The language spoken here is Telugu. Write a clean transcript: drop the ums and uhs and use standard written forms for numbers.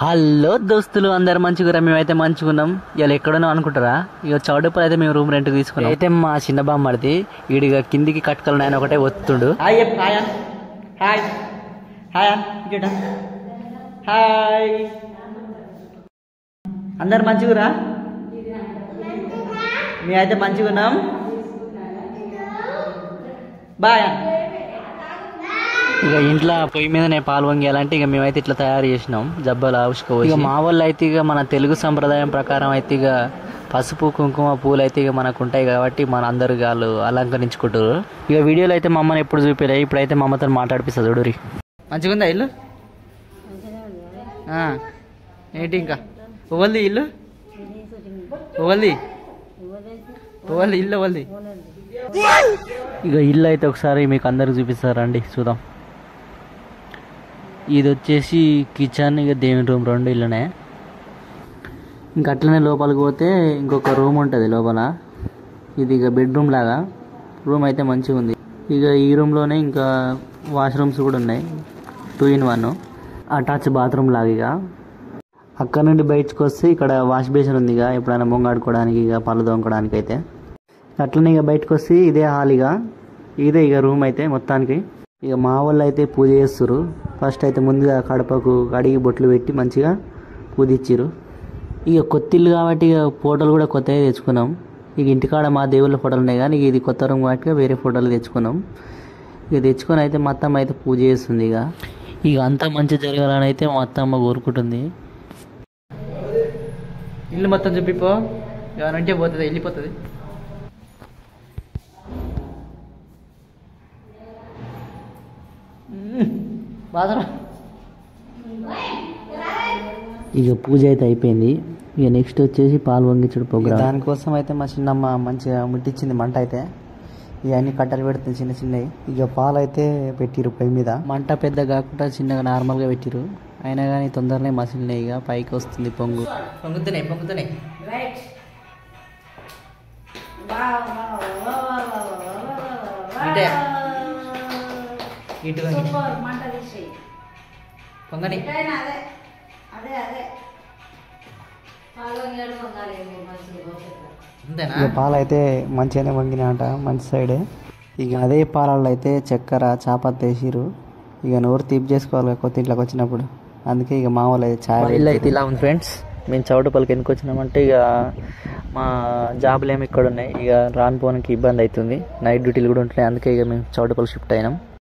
హలో దోస్తులు అందరు మంచిగురా మేమైతే మంచిగున్నాం. ఇలా ఎక్కడనో అనుకుంటారా, ఇక చౌడపల్లి అయితే మేము రూమ్ రెంట్కి తీసుకున్నాం. అయితే మా చిన్న బామ్మడిది ఈడిగా కిందికి కట్టుకలను ఆయన ఒకటే ఒత్తుడు. హాయ్ హాయ్ హాయ్ హాయ్ అందరు మంచిగురా, మేమైతే మంచిగున్నాం. బాయ్. ఇక ఇంట్లో పొయ్యి మీదనే పాలు వంగేయాలంటే ఇక మేమైతే ఇట్లా తయారు చేసినాం జబ్బలు ఆవుసుకోవచ్చు. ఇక మా వాళ్ళు అయితే ఇక మన తెలుగు సంప్రదాయం ప్రకారం అయితే ఇక పసుపు కుంకుమ పూలు అయితే ఇక మనకు ఉంటాయి కాబట్టి మన అందరు వాళ్ళు అలంకరించుకుంటారు. ఇక వీడియోలో అయితే మా అమ్మని ఎప్పుడు చూపిలే, ఇప్పుడైతే మా అమ్మతో మాట్లాడిపిస్తా చూడురి. మంచిగా ఉందా ఇల్లు? ఏంటి ఇంకా ఓవల్ది ఇల్లు? ఓవల్ది ఓవల్ది ఇల్లు ఓవల్ది? ఇక ఇల్లు అయితే ఒకసారి మీకు అందరికి చూపిస్తారండి, చూద్దాం. ఇది వచ్చేసి కిచెన్, ఇక దేవుని రూమ్, రెండు ఇల్లునే. ఇంక అట్లనే లోపలికి పోతే ఇంకొక రూమ్ ఉంటుంది లోపల. ఇది ఇక బెడ్రూమ్ లాగా రూమ్ అయితే మంచిగా ఉంది. ఇక ఈ రూమ్లోనే ఇంకా వాష్రూమ్స్ కూడా ఉన్నాయి, 2 in 1 అటాచ్ బాత్రూమ్ లాగా. ఇక అక్కడ నుండి బయటకు వస్తే ఇక్కడ వాష్ బేసిన్ ఉంది, ఇక ఎప్పుడైనా ముంగాడుకోవడానికి, ఇక పళ్ళు తోముకోవడానికి అయితే. అట్లనే ఇక బయటకు వచ్చి ఇదే హాల్, ఇదే ఇక రూమ్ అయితే మొత్తానికి. ఇక మా వాళ్ళు అయితే పూజ చేస్తారు. ఫస్ట్ అయితే ముందుగా కడపకు కడిగి బొట్లు పెట్టి మంచిగా పూజ ఇచ్చారు. ఇక కొత్త ఇల్లు కాబట్టి ఇక ఫోటోలు కూడా కొత్తగా తెచ్చుకున్నాం. ఇక ఇంటికాడ మా దేవుళ్ళ ఫోటోలు ఉన్నాయి కానీ ఇది కొత్త రూమ్ కాబట్టి వేరే ఫోటోలు తెచ్చుకున్నాం. ఇక తెచ్చుకొని అయితే మా అత్తమ్మ అయితే పూజ చేస్తుంది. ఇక అంతా మంచి జరగాలని అయితే మా అత్తమ్మ కోరుకుంటుంది. ఇల్లు మొత్తం చూపిపో, ఏమనంటే పోతుంది, వెళ్ళిపోతుంది. ఇక పూజ అయితే అయిపోయింది. ఇక నెక్స్ట్ వచ్చేసి పాలు వంగించడం ప్రోగ్రామ్. దానికోసం అయితే మా చిన్నమ్మ మంచిగా ముట్టించింది మంట అయితే. ఇవన్నీ కట్టలు పెడుతుంది చిన్న చిన్నవి. ఇక పాలు అయితే పెట్టిరు పొయ్యి మీద. మంట పెద్ద కాకుండా చిన్నగా నార్మల్గా పెట్టిరు. అయినా కానీ తొందరనే మసిలినాయి, ఇక పైకి వస్తుంది పొంగు. పొంగుతున్నాయి పొంగుతున్నాయి. ఇటు పొంగని పాలు అయితే మంచిగానే వంగినాయంట, మంచి సైడే. ఇక అదే పాలల్లో అయితే చక్కెర చాపత్తి వేసిరు. ఇక నోరు తీపి చేసుకోవాలి కొత్త ఇంట్లోకి వచ్చినప్పుడు, అందుకే ఇక మా వాళ్ళు అయితే ఛాయ్. ఇల్లు అయితే ఇలా ఉంది ఫ్రెండ్స్. మేము చౌడపల్లికి ఎందుకు వచ్చినామంటే ఇక మా జాబులు ఏమి ఇక్కడ ఉన్నాయి. ఇక రాను పోనికి ఇబ్బంది అవుతుంది, నైట్ డ్యూటీలు కూడా ఉంటున్నాయి, అందుకే ఇక మేము చౌడపల్లి షిఫ్ట్ అయినాం.